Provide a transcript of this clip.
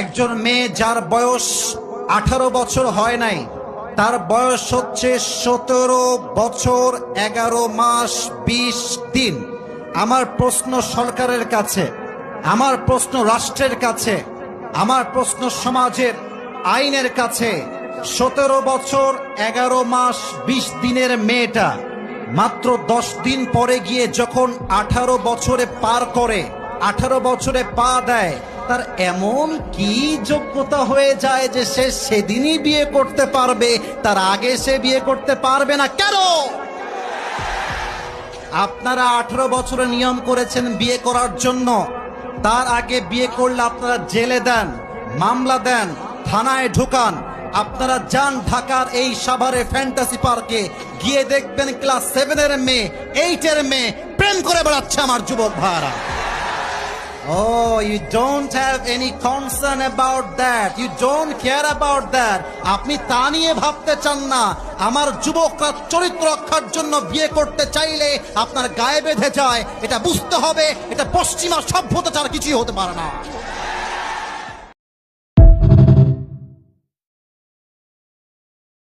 একজন মেয়ে যার বয়স 18 বছর হয় নাই, তার বয়স হচ্ছে 17 বছর 11 মাস 20 দিন। আমার প্রশ্ন সরকারের কাছে, আমার প্রশ্ন রাষ্ট্রের কাছে, আমার প্রশ্ন সমাজের আইনের কাছে, 17 বছর 11 মাস 20 দিনের মেয়েটা মাত্র 10 দিন পরে গিয়ে যখন 18 বছরে পার করে, 18 বছরে পা দেয়, তার এমন কি যোগ্যতা হয়ে যায় যে সে সেদিনই বিয়ে করতে পারবে, তার আগে সে বিয়ে করতে পারবে না? কেন? আপনারা 18 বছরের নিয়ম করেছেন বিয়ে করার জন্য, তার আগে বিয়ে করলে আপনারা জেলে দেন, মামলা দেন, থানায় ঢুকান। আপনারা যান ঢাকার এই সাভারে ফ্যান্টাসি পার্কে, গিয়ে দেখবেন ক্লাস 7 এর মেয়ে, 8 এর মেয়ে প্রেম করে বেড়াচ্ছে আমার যুবক ভাইরা। Oh, you don't have any concern about that. You don't care about that. আপনি তা নিয়ে ভাবতে চান না। আমার যুবকরা চরিত্র রক্ষার জন্য বিয়ে করতে চাইলে আপনার গায়ে বেঁধে যায়, এটা বুঝতে হবে। এটা পশ্চিমা সভ্যতা ছাড়া কিছুই হতে পারে না।